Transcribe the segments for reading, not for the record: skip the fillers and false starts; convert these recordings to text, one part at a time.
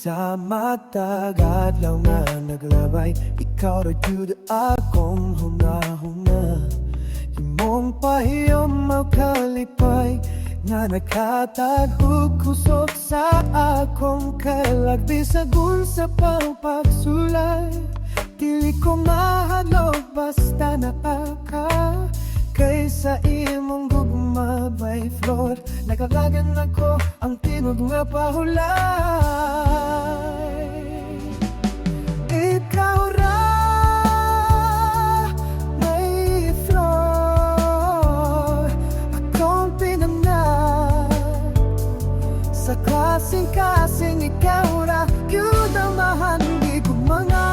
Sa matagad lang na naglabay, ikaw ra gyud akong hunahuna. Imong pahiyom makalipay nga nakatagog kusog sa akong kalag. Bisag unsa pang pagsulay, dili ko mahadlok basta napaka. Kaysa imong gugma by floor, nagalagan ako ang tinud nga pahulay. Ikaw ra may floor, akong pinamnat. Sa kasing-kasing ikaw ra gyud ang mahandi kong mga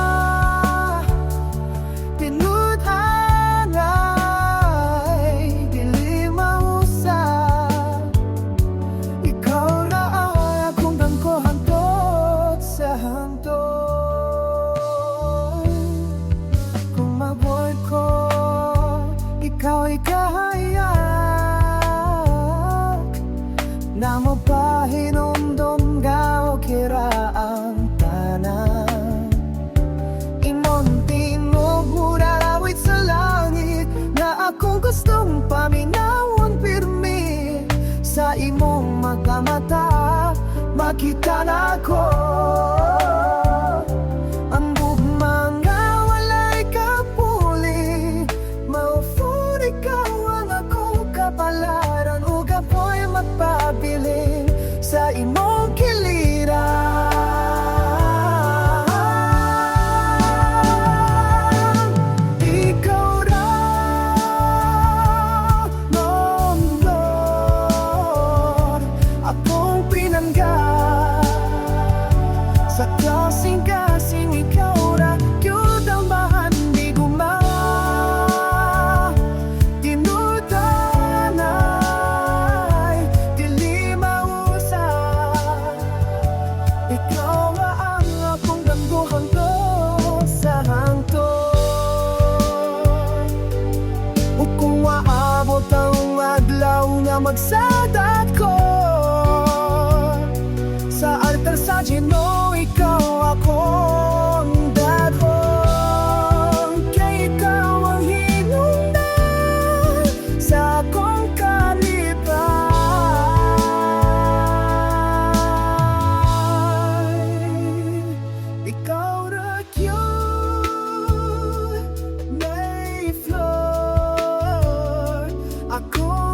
ikaw ay kahayak na mapahinumdum ka o kira ang tanan. Imong tinog murarawit sa langit na akong gustong paminawon pirmi. Sa imong magkamata makita na ko ang bugma nga walay kapuli. Ikaw ang akong kapalaran, ug ako'y magpabiling sa imong kiliran. Ikaw ra, Lord, akong pinangga. Sa kasing-kasing ikaw ra gyud ang bahandi guma. Ikaw ang akong gangguhan ko sa hangtod. Ug kung maabot ang adlaw nga magsadat ko sa altar sa Ginoo, ikaw akong dadon. Kay ikaw ang hinungdan sa akong ikaw ra gyud may floor, ako